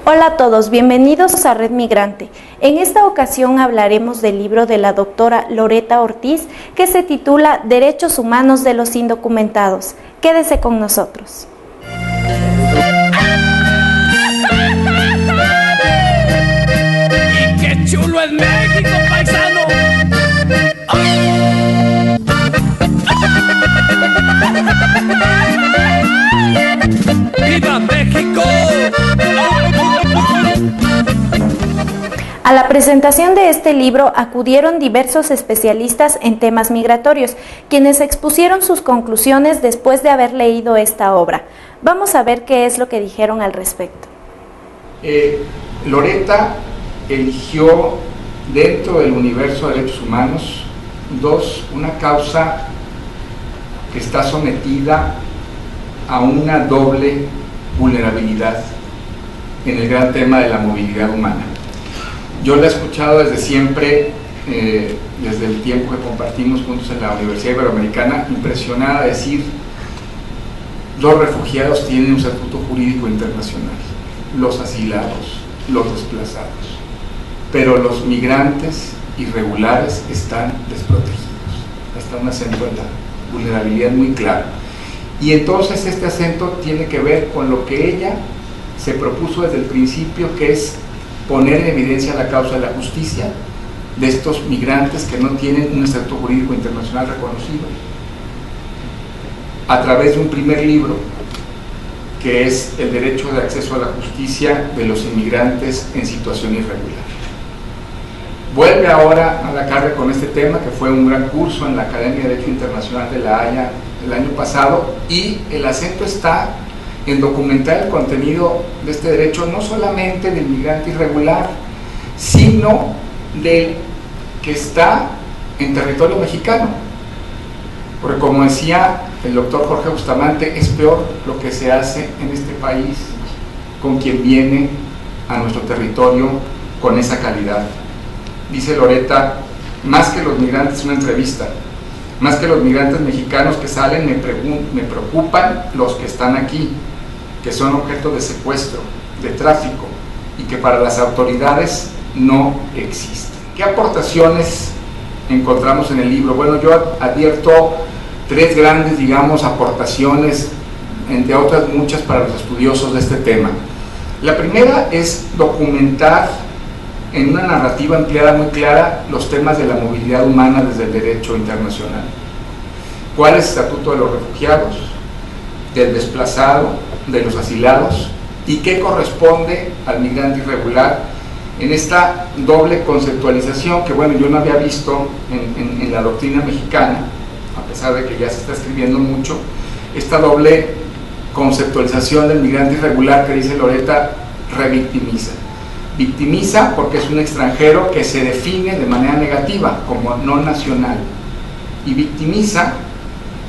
Hola a todos, bienvenidos a Red Migrante. En esta ocasión hablaremos del libro de la doctora Loretta Ortiz que se titula Derechos Humanos de los Indocumentados. Quédese con nosotros. ¡Y qué chulo es México, paisano! ¡Viva México! A la presentación de este libro acudieron diversos especialistas en temas migratorios, quienes expusieron sus conclusiones después de haber leído esta obra. Vamos a ver qué es lo que dijeron al respecto. Loretta eligió dentro del universo de derechos humanos una causa que está sometida a una doble vulnerabilidad en el gran tema de la movilidad humana. Yo la he escuchado desde siempre, desde el tiempo que compartimos juntos en la Universidad Iberoamericana, impresionada de decir: los refugiados tienen un estatuto jurídico internacional, los asilados, los desplazados, pero los migrantes irregulares están desprotegidos. Está un acento en la vulnerabilidad muy claro. Y entonces este acento tiene que ver con lo que ella se propuso desde el principio, que es poner en evidencia la causa de la justicia de estos migrantes que no tienen un estatuto jurídico internacional reconocido, a través de un primer libro que es el derecho de acceso a la justicia de los inmigrantes en situación irregular. Vuelve ahora a la carga con este tema, que fue un gran curso en la Academia de Derecho Internacional de La Haya el año pasado, y el acento está en documentar el contenido de este derecho, no solamente del migrante irregular, sino del que está en territorio mexicano. Porque, como decía el doctor Jorge Bustamante, es peor lo que se hace en este país con quien viene a nuestro territorio con esa calidad. Dice Loretta: más que los migrantes, una entrevista, más que los migrantes mexicanos que salen, me preocupan los que están aquí, que son objeto de secuestro, de tráfico, y que para las autoridades no existen. ¿Qué aportaciones encontramos en el libro? Bueno, yo advierto tres grandes, aportaciones, entre otras muchas, para los estudiosos de este tema. La primera es documentar en una narrativa ampliada muy clara los temas de la movilidad humana desde el derecho internacional. ¿Cuál es el estatuto de los refugiados, del desplazado, de los asilados, y qué corresponde al migrante irregular en esta doble conceptualización que, bueno, yo no había visto en la doctrina mexicana, a pesar de que ya se está escribiendo mucho, esta doble conceptualización del migrante irregular que, dice Loretta, revictimiza. Victimiza porque es un extranjero que se define de manera negativa como no nacional, y victimiza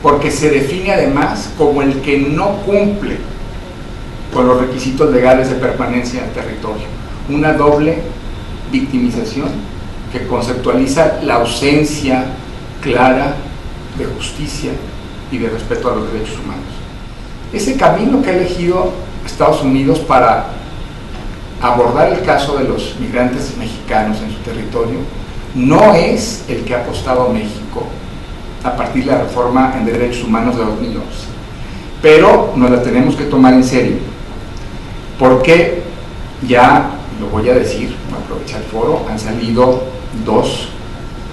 porque se define además como el que no cumple con los requisitos legales de permanencia en el territorio. Una doble victimización que conceptualiza la ausencia clara de justicia y de respeto a los derechos humanos. Ese camino que ha elegido Estados Unidos para abordar el caso de los migrantes mexicanos en su territorio no es el que ha apostado México a partir de la reforma en derechos humanos de 2011, pero nos la tenemos que tomar en serio, porque ya, lo voy a decir, voy a aprovechar el foro, han salido dos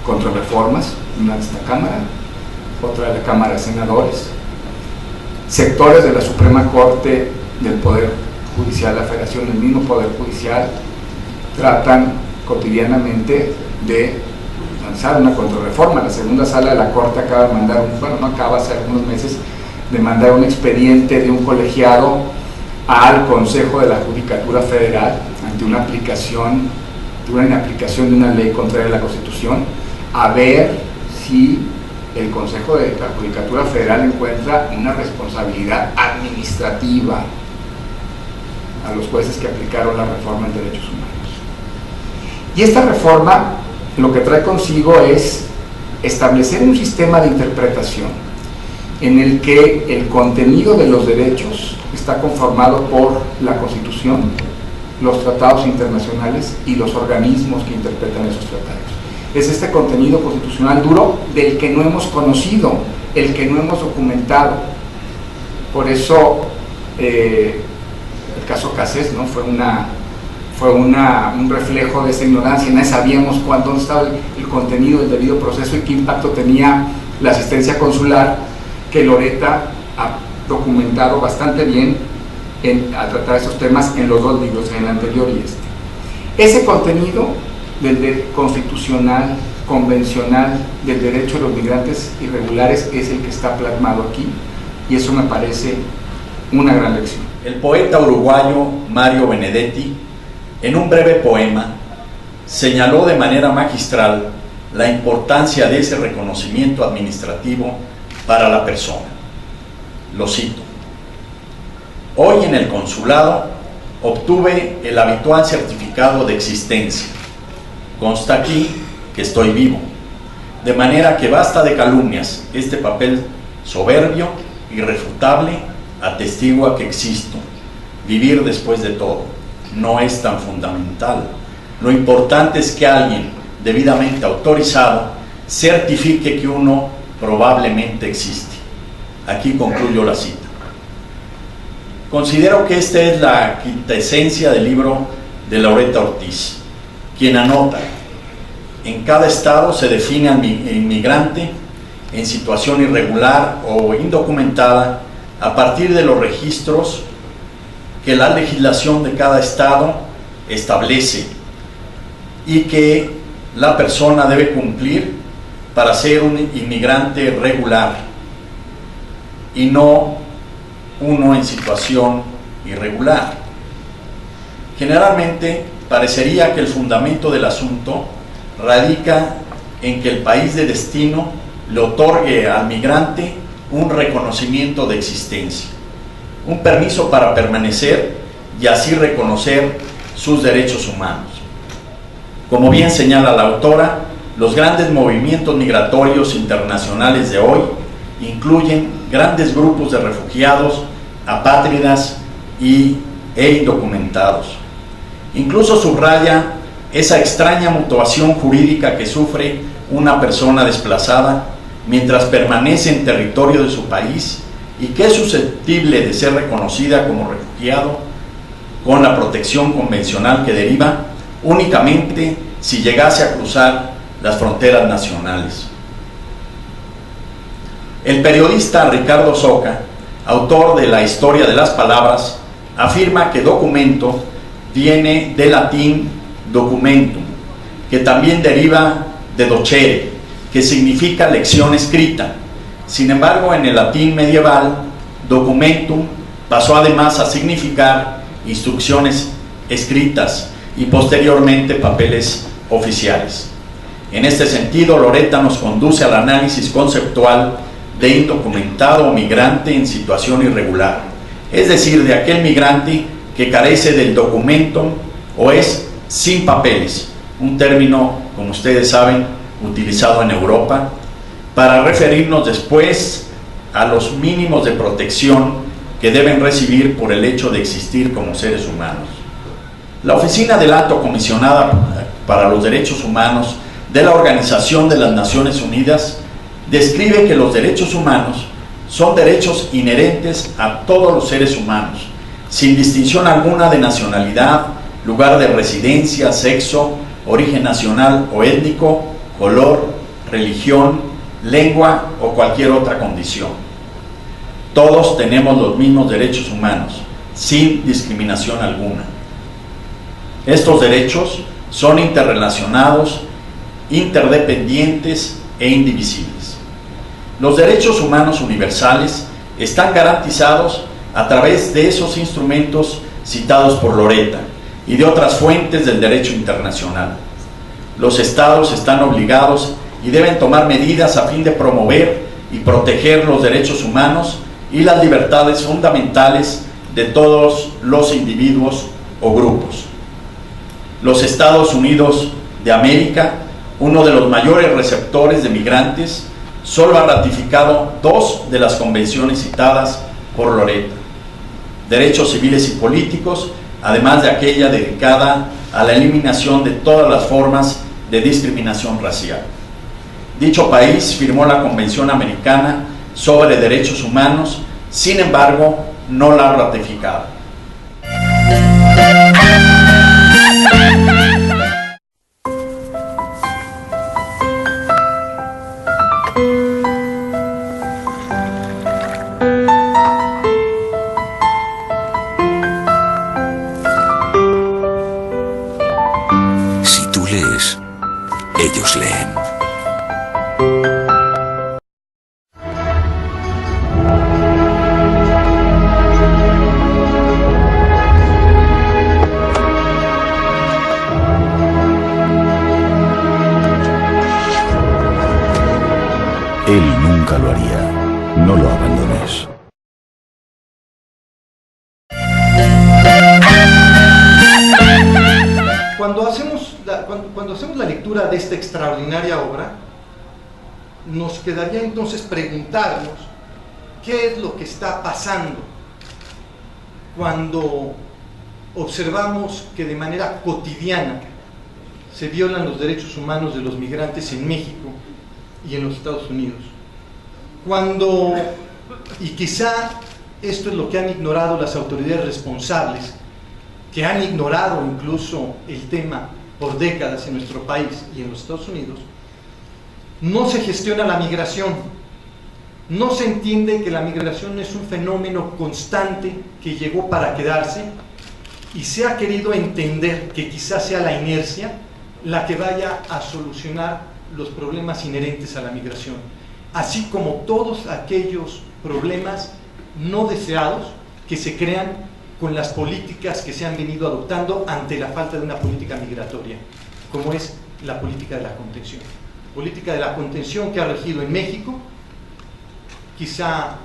contrarreformas, una de esta Cámara, otra de la Cámara de Senadores. Sectores de la Suprema Corte del Poder Judicial, la Federación, el mismo Poder Judicial, tratan cotidianamente de lanzar una contrarreforma. La segunda sala de la Corte acaba de mandar hace algunos meses, de mandar un expediente de un colegiado al Consejo de la Judicatura Federal ante una inaplicación de una ley contraria a la Constitución, a ver si el Consejo de la Judicatura Federal encuentra una responsabilidad administrativa a los jueces que aplicaron la reforma en derechos humanos. Y esta reforma lo que trae consigo es establecer un sistema de interpretación en el que el contenido de los derechos está conformado por la Constitución, los tratados internacionales y los organismos que interpretan esos tratados. Es este contenido constitucional duro del que no hemos conocido, el que no hemos documentado. Por eso el caso Cassés, ¿no? fue un reflejo de esa ignorancia. Nadie sabíamos dónde estaba el contenido del debido proceso y qué impacto tenía la asistencia consular, que Loretta ha documentado bastante bien a tratar estos temas en los dos libros, en el anterior y este. Ese contenido constitucional, convencional, del derecho de los migrantes irregulares es el que está plasmado aquí, y eso me parece una gran lección. El poeta uruguayo Mario Benedetti, en un breve poema, señaló de manera magistral la importancia de ese reconocimiento administrativo para la persona. Lo cito: hoy en el consulado obtuve el habitual certificado de existencia. Consta aquí que estoy vivo, de manera que basta de calumnias. Este papel soberbio, irrefutable, atestigua que existo. Vivir después de todo no es tan fundamental. Lo importante es que alguien debidamente autorizado certifique que uno probablemente existe. Aquí concluyo la cita. Considero que esta es la quintesencia del libro de Loretta Ortiz, quien anota: en cada estado se define al inmigrante en situación irregular o indocumentada a partir de los registros que la legislación de cada estado establece y que la persona debe cumplir para ser un inmigrante regular y no uno en situación irregular. Generalmente parecería que el fundamento del asunto radica en que el país de destino le otorgue al migrante un reconocimiento de existencia, un permiso para permanecer y así reconocer sus derechos humanos. Como bien señala la autora, los grandes movimientos migratorios internacionales de hoy incluyen grandes grupos de refugiados, apátridas e indocumentados. Incluso subraya esa extraña mutuación jurídica que sufre una persona desplazada mientras permanece en territorio de su país y que es susceptible de ser reconocida como refugiado con la protección convencional que deriva únicamente si llegase a cruzar las fronteras nacionales. El periodista Ricardo Soca, autor de La historia de las palabras, afirma que documento viene del latín documentum, que también deriva de docere, que significa lección escrita. Sin embargo, en el latín medieval, documentum pasó además a significar instrucciones escritas y posteriormente papeles oficiales. En este sentido, Loretta nos conduce al análisis conceptual de indocumentado o migrante en situación irregular, es decir, de aquel migrante que carece del documento o es sin papeles, un término, como ustedes saben, utilizado en Europa para referirnos después a los mínimos de protección que deben recibir por el hecho de existir como seres humanos. La Oficina del Alto Comisionado para los Derechos Humanos de la Organización de las Naciones Unidas describe que los derechos humanos son derechos inherentes a todos los seres humanos, sin distinción alguna de nacionalidad, lugar de residencia, sexo, origen nacional o étnico, color, religión, lengua o cualquier otra condición. Todos tenemos los mismos derechos humanos, sin discriminación alguna. Estos derechos son interrelacionados, interdependientes e indivisibles. Los derechos humanos universales están garantizados a través de esos instrumentos citados por Loretta y de otras fuentes del derecho internacional. Los estados están obligados y deben tomar medidas a fin de promover y proteger los derechos humanos y las libertades fundamentales de todos los individuos o grupos. Los Estados Unidos de América, uno de los mayores receptores de migrantes, solo ha ratificado 2 de las convenciones citadas por Loretta: derechos civiles y políticos además de aquella dedicada a la eliminación de todas las formas de discriminación racial. Dicho país firmó la Convención Americana sobre Derechos Humanos, sin embargo, no la ha ratificado. Si tú lees, ellos leen. Él nunca lo haría. No lo abandones. Cuando hacemos la lectura de esta extraordinaria obra, nos quedaría entonces preguntarnos qué es lo que está pasando cuando observamos que de manera cotidiana se violan los derechos humanos de los migrantes en México y en los Estados Unidos. Y quizá esto es lo que han ignorado las autoridades responsables, que han ignorado incluso el tema por décadas en nuestro país y en los Estados Unidos, no se gestiona la migración, no se entiende que la migración es un fenómeno constante que llegó para quedarse, y se ha querido entender que quizás sea la inercia la que vaya a solucionar los problemas inherentes a la migración, así como todos aquellos problemas no deseados que se crean con las políticas que se han venido adoptando ante la falta de una política migratoria, como es la política de la contención. Política de la contención que ha regido en México, quizá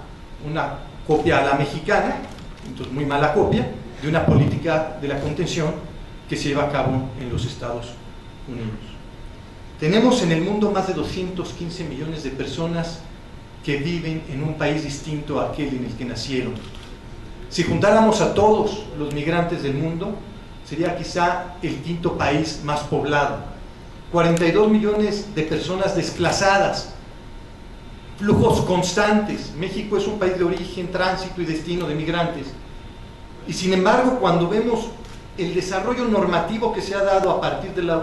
una copia a la mexicana, entonces muy mala copia, de una política de la contención que se lleva a cabo en los Estados Unidos. Tenemos en el mundo más de 215 millones de personas que viven en un país distinto a aquel en el que nacieron. Si juntáramos a todos los migrantes del mundo, sería quizá el quinto país más poblado. 42 millones de personas desplazadas, flujos constantes. México es un país de origen, tránsito y destino de migrantes. Y sin embargo, cuando vemos el desarrollo normativo que se ha dado a partir de la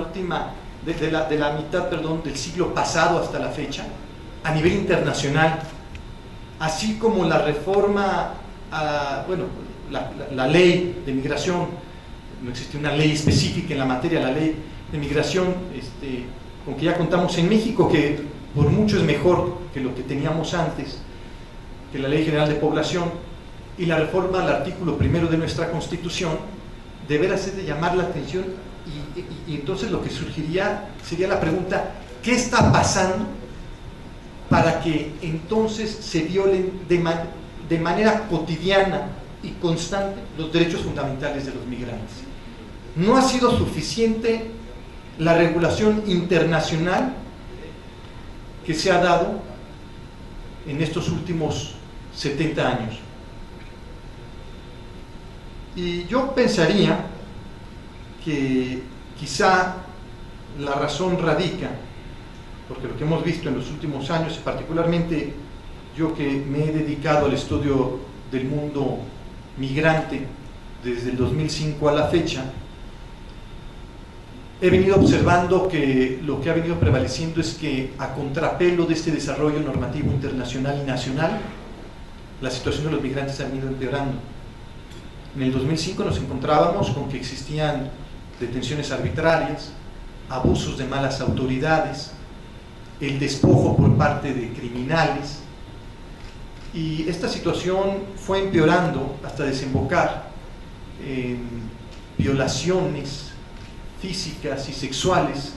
mitad del siglo pasado hasta la fecha, a nivel internacional, así como la reforma, la ley de migración, no existe una ley específica en la materia, la ley de migración con que ya contamos en México, que por mucho es mejor que lo que teníamos antes, que la Ley General de Población, y la reforma al artículo 1 de nuestra Constitución, deberá ser de llamar la atención, y entonces lo que surgiría sería la pregunta: ¿qué está pasando para que entonces se violen de manera cotidiana y constante los derechos fundamentales de los migrantes? No ha sido suficiente la regulación internacional que se ha dado en estos últimos 70 años. Y yo pensaría que quizá la razón radica, porque lo que hemos visto en los últimos años, particularmente yo que me he dedicado al estudio del mundo migrante desde el 2005 a la fecha, he venido observando que lo que ha venido prevaleciendo es que, a contrapelo de este desarrollo normativo internacional y nacional, la situación de los migrantes ha venido empeorando. En el 2005 nos encontrábamos con que existían detenciones arbitrarias, abusos de malas autoridades, el despojo por parte de criminales, y esta situación fue empeorando hasta desembocar en violaciones físicas y sexuales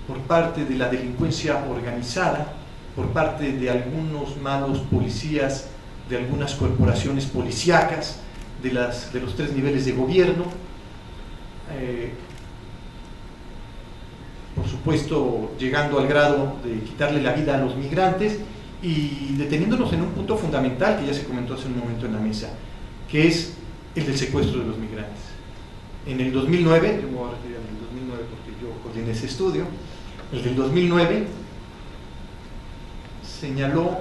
por parte de la delincuencia organizada, por parte de algunos malos policías, de algunas corporaciones policíacas, de los 3 niveles de gobierno, por supuesto llegando al grado de quitarle la vida a los migrantes y deteniéndonos en un punto fundamental que ya se comentó hace un momento en la mesa, que es el del secuestro de los migrantes. En el 2009, yo me voy a referir al 2009 porque yo coordiné ese estudio, el del 2009 señaló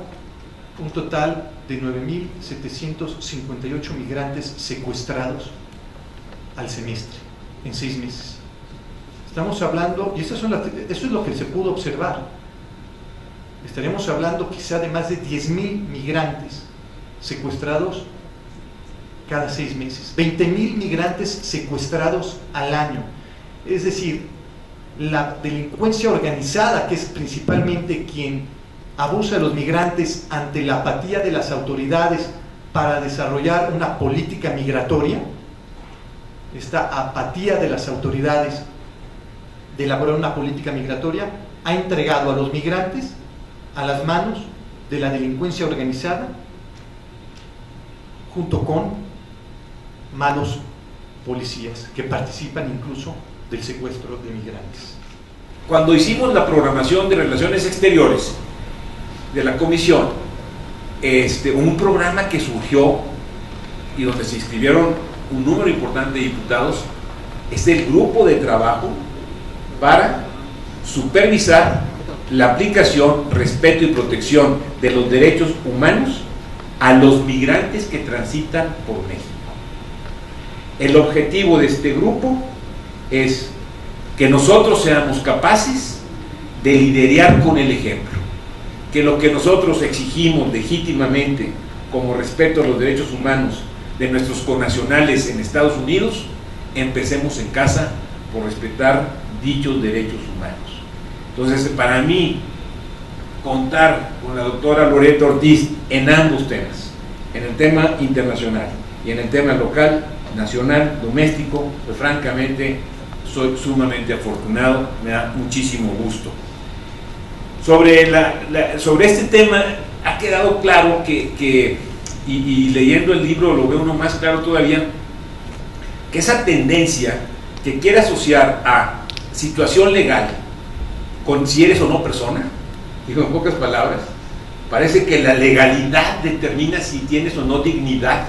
un total de 9.758 migrantes secuestrados al semestre, en 6 meses. Estamos hablando, y eso es lo que se pudo observar, estaríamos hablando quizá de más de 10.000 migrantes secuestrados cada 6 meses, 20.000 migrantes secuestrados al año. Es decir, la delincuencia organizada, que es principalmente quien abusa de los migrantes ante la apatía de las autoridades para desarrollar una política migratoria, esta apatía de las autoridades de elaborar una política migratoria, ha entregado a los migrantes a las manos de la delincuencia organizada, junto con malos policías que participan incluso del secuestro de migrantes. Cuando hicimos la programación de Relaciones Exteriores de la Comisión, un programa que surgió y donde se inscribieron un número importante de diputados, es el grupo de trabajo para supervisar la aplicación, respeto y protección de los derechos humanos a los migrantes que transitan por México. El objetivo de este grupo es que nosotros seamos capaces de liderar con el ejemplo, que lo que nosotros exigimos legítimamente como respeto a los derechos humanos de nuestros connacionales en Estados Unidos, empecemos en casa por respetar dichos derechos humanos. Entonces, para mí, contar con la doctora Loreto Ortiz en ambos temas, en el tema internacional y en el tema local, nacional, doméstico, pues francamente soy sumamente afortunado, me da muchísimo gusto. Sobre este tema ha quedado claro que leyendo el libro lo veo uno más claro todavía, que esa tendencia que quiere asociar a situación legal con si eres o no persona, digo en pocas palabras, parece que la legalidad determina si tienes o no dignidad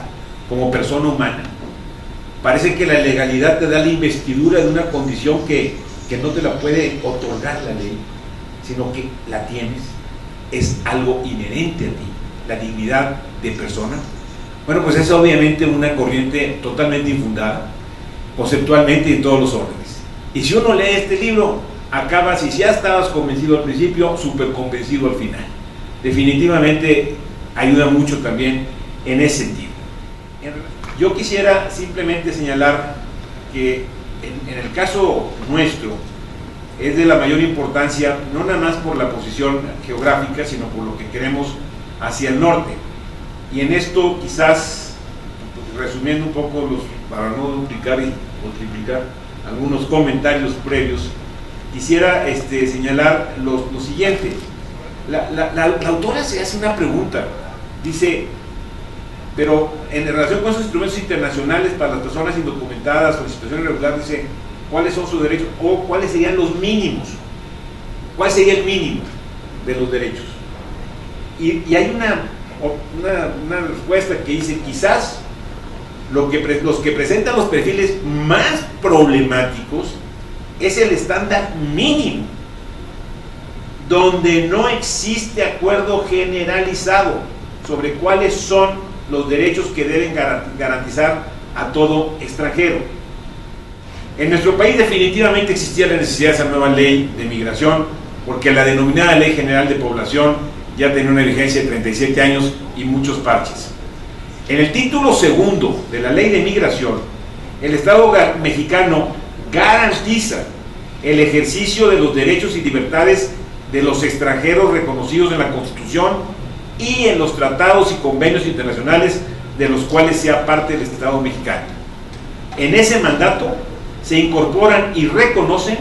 como persona humana. Parece que la legalidad te da la investidura de una condición que no te la puede otorgar la ley, sino que la tienes, es algo inherente a ti, la dignidad de persona. Bueno, pues es obviamente una corriente totalmente infundada, conceptualmente y en todos los órdenes. Y si uno lee este libro, acaba, si ya estabas convencido al principio, súper convencido al final. Definitivamente ayuda mucho también en ese sentido. Yo quisiera simplemente señalar que en el caso nuestro es de la mayor importancia, no nada más por la posición geográfica, sino por lo que queremos hacia el norte. Y en esto quizás, resumiendo un poco, para no duplicar o triplicar algunos comentarios previos, quisiera señalar lo siguiente. La autora se hace una pregunta, dice, pero en relación con esos instrumentos internacionales para las personas indocumentadas o en situación irregular, dice, ¿cuáles son sus derechos? O ¿cuáles serían los mínimos? ¿Cuál sería el mínimo de los derechos? Y hay una respuesta que dice, quizás los que presentan los perfiles más problemáticos es el estándar mínimo, donde no existe acuerdo generalizado sobre cuáles son los derechos que deben garantizar a todo extranjero. En nuestro país definitivamente existía la necesidad de esa nueva ley de migración, porque la denominada Ley General de Población ya tenía una vigencia de 37 años y muchos parches. En el título segundo de la Ley de Migración, el Estado mexicano garantiza el ejercicio de los derechos y libertades de los extranjeros reconocidos en la Constitución y en los tratados y convenios internacionales de los cuales sea parte el Estado mexicano. En ese mandato se incorporan y reconocen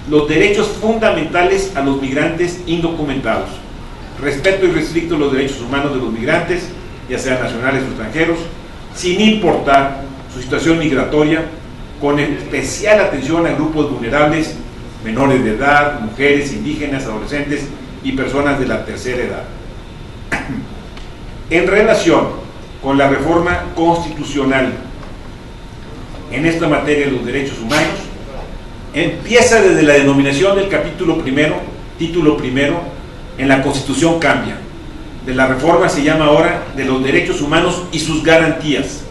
los derechos fundamentales a los migrantes indocumentados, respeto irrestricto a los derechos humanos de los migrantes, ya sean nacionales o extranjeros, sin importar su situación migratoria, con especial atención a grupos vulnerables, menores de edad, mujeres, indígenas, adolescentes y personas de la tercera edad. En relación con la reforma constitucional en esta materia de los derechos humanos empieza desde la denominación del capítulo primero, título primero, en la Constitución cambia. De la reforma se llama ahora de los derechos humanos y sus garantías.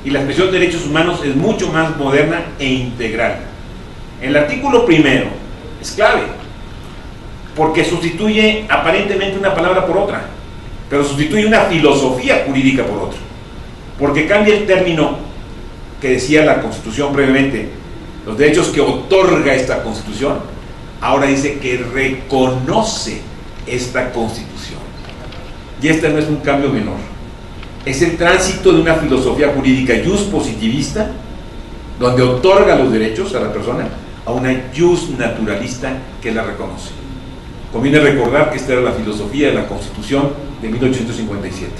Y la expresión derechos humanos es mucho más moderna e integral. El artículo primero es clave, porque sustituye aparentemente una palabra por otra, pero sustituye una filosofía jurídica por otra, porque cambia el término que decía la Constitución previamente, los derechos que otorga esta Constitución, ahora dice que reconoce esta Constitución. Y este no es un cambio menor, es el tránsito de una filosofía jurídica jus positivista, donde otorga los derechos a la persona, a una jus naturalista que la reconoce. Conviene recordar que esta era la filosofía de la Constitución de 1857.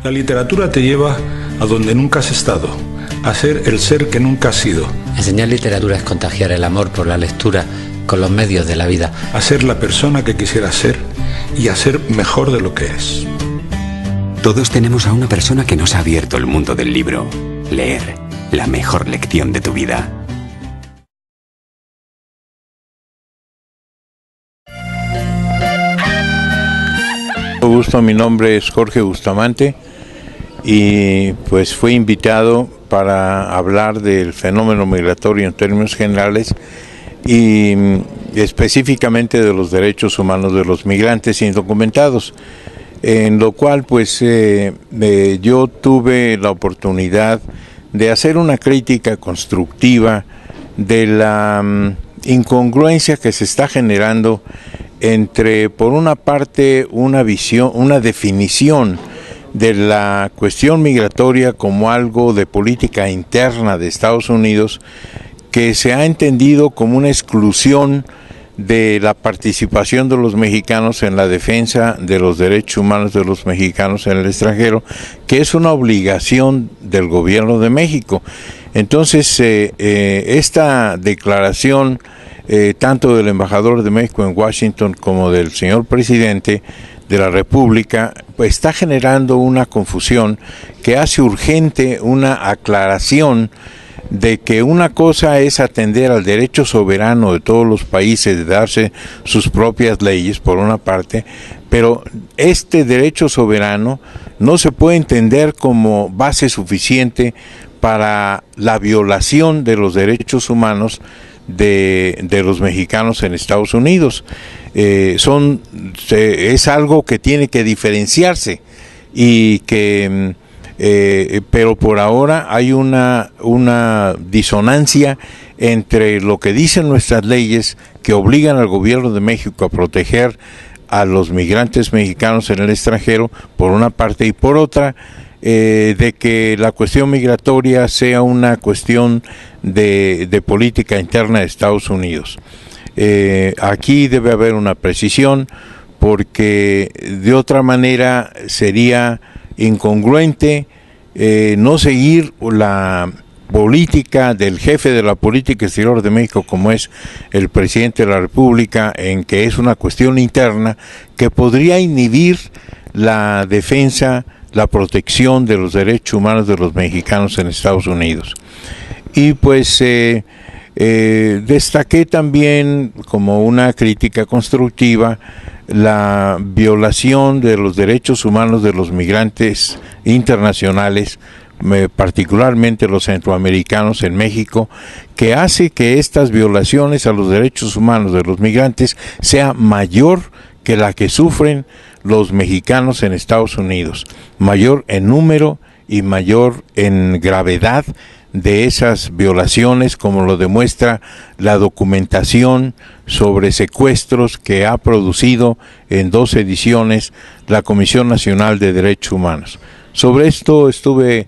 La literatura te lleva a donde nunca has estado, a ser el ser que nunca has sido. Enseñar literatura es contagiar el amor por la lectura con los medios de la vida. A ser la persona que quisieras ser y a ser mejor de lo que es. Todos tenemos a una persona que nos ha abierto el mundo del libro. Leer, la mejor lección de tu vida. Mucho gusto, mi nombre es Jorge Bustamante y pues fui invitado para hablar del fenómeno migratorio en términos generales y específicamente de los derechos humanos de los migrantes indocumentados, en lo cual pues yo tuve la oportunidad de hacer una crítica constructiva de la incongruencia que se está generando entre, por una parte, una visión, una definición de la cuestión migratoria como algo de política interna de Estados Unidos, que se ha entendido como una exclusión de la participación de los mexicanos en la defensa de los derechos humanos de los mexicanos en el extranjero, que es una obligación del gobierno de México. Entonces, esta declaración, tanto del embajador de México en Washington como del señor presidente de la República, pues está generando una confusión que hace urgente una aclaración de que una cosa es atender al derecho soberano de todos los países de darse sus propias leyes, por una parte, pero este derecho soberano no se puede entender como base suficiente para la violación de los derechos humanos de los mexicanos en Estados Unidos. Es algo que tiene que diferenciarse y que pero por ahora hay una disonancia entre lo que dicen nuestras leyes, que obligan al gobierno de México a proteger a los migrantes mexicanos en el extranjero, por una parte, y por otra, de que la cuestión migratoria sea una cuestión de política interna de Estados Unidos. Aquí debe haber una precisión, porque de otra manera sería incongruente no seguir la política del jefe de la política exterior de México, como es el presidente de la República, en que es una cuestión interna que podría inhibir la defensa, la protección de los derechos humanos de los mexicanos en Estados Unidos. Y pues destaqué también, como una crítica constructiva, la violación de los derechos humanos de los migrantes internacionales, particularmente los centroamericanos en México, que hace que estas violaciones a los derechos humanos de los migrantes sea mayor que la que sufren los mexicanos en Estados Unidos, mayor en número y mayor en gravedad de esas violaciones, como lo demuestra la documentación sobre secuestros que ha producido en 2 ediciones la Comisión Nacional de Derechos Humanos. Sobre esto estuve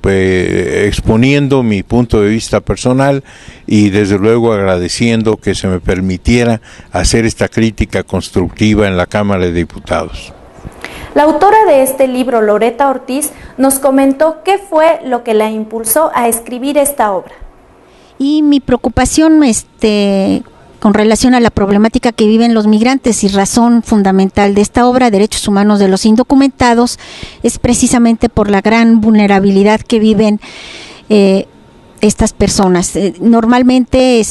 exponiendo mi punto de vista personal y desde luego agradeciendo que se me permitiera hacer esta crítica constructiva en la Cámara de Diputados. La autora de este libro, Loreta Ortiz, nos comentó qué fue lo que la impulsó a escribir esta obra. Y mi preocupación con relación a la problemática que viven los migrantes y razón fundamental de esta obra, Derechos Humanos de los Indocumentados, es precisamente por la gran vulnerabilidad que viven estas personas. Normalmente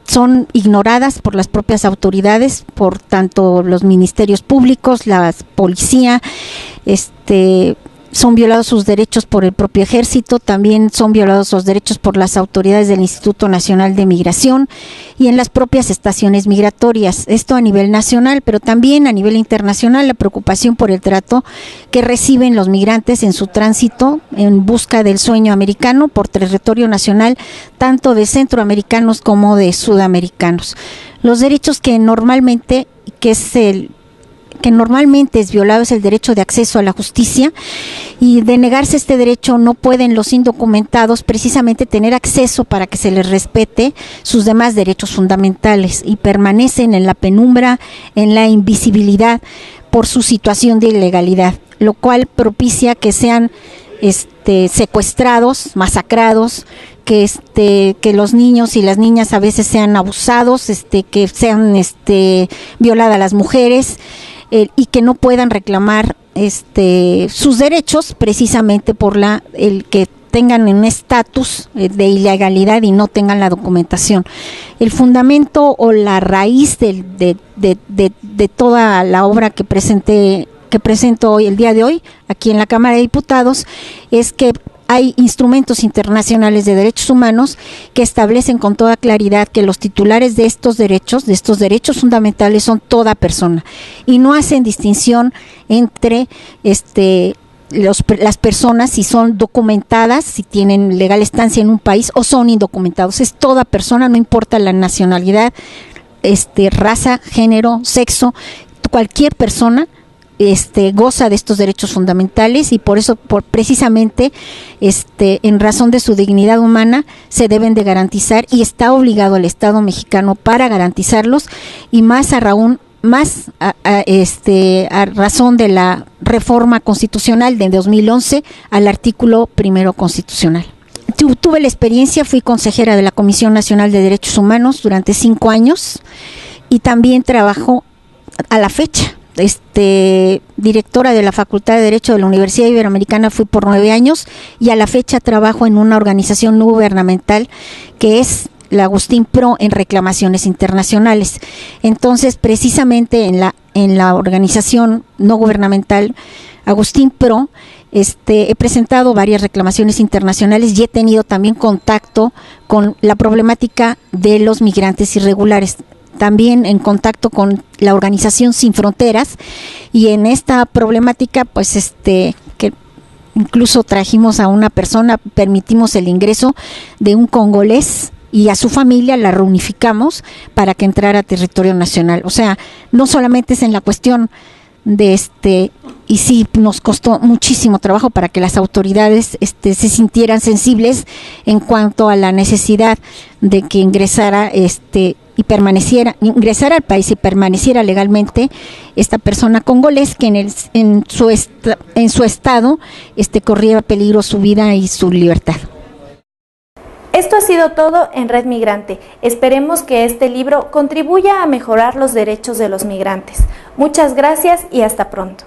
son ignoradas por las propias autoridades, por tanto los ministerios públicos, la policía, son violados sus derechos por el propio ejército, también son violados los derechos por las autoridades del Instituto Nacional de Migración y en las propias estaciones migratorias. Esto a nivel nacional, pero también a nivel internacional, la preocupación por el trato que reciben los migrantes en su tránsito en busca del sueño americano por territorio nacional, tanto de centroamericanos como de sudamericanos. Los derechos que normalmente es violado es el derecho de acceso a la justicia, y de negarse este derecho no pueden los indocumentados precisamente tener acceso para que se les respete sus demás derechos fundamentales, y permanecen en la penumbra, en la invisibilidad por su situación de ilegalidad, lo cual propicia que sean secuestrados, masacrados, que los niños y las niñas a veces sean abusados, que sean violadas las mujeres, y que no puedan reclamar sus derechos precisamente por el que tengan un estatus de ilegalidad y no tengan la documentación. El fundamento o la raíz de toda la obra que presento hoy, el día de hoy, aquí en la Cámara de Diputados, es que hay instrumentos internacionales de derechos humanos que establecen con toda claridad que los titulares de estos derechos fundamentales son toda persona, y no hacen distinción entre las personas si son documentadas, si tienen legal estancia en un país, o son indocumentados. Es toda persona, no importa la nacionalidad, raza, género, sexo, cualquier persona goza de estos derechos fundamentales, y por eso precisamente en razón de su dignidad humana se deben de garantizar, y está obligado el Estado mexicano para garantizarlos, y más a razón de la reforma constitucional de 2011 al artículo 1 constitucional. Tuve la experiencia, fui consejera de la Comisión Nacional de Derechos Humanos durante 5 años, y también trabajo a la fecha. Directora de la Facultad de Derecho de la Universidad Iberoamericana fui por 9 años, y a la fecha trabajo en una organización no gubernamental que es la Agustín Pro en reclamaciones internacionales. Entonces, precisamente en la organización no gubernamental Agustín Pro, he presentado varias reclamaciones internacionales, y he tenido también contacto con la problemática de los migrantes irregulares, también en contacto con la organización Sin Fronteras, y en esta problemática pues que incluso trajimos a una persona, permitimos el ingreso de un congolés y a su familia la reunificamos para que entrara a territorio nacional. O sea, no solamente es en la cuestión de y sí nos costó muchísimo trabajo para que las autoridades se sintieran sensibles en cuanto a la necesidad de que ingresara ingresara al país y permaneciera legalmente esta persona congolés, que en su estado corría peligro su vida y su libertad. Esto ha sido todo en Red Migrante. Esperemos que este libro contribuya a mejorar los derechos de los migrantes. Muchas gracias y hasta pronto.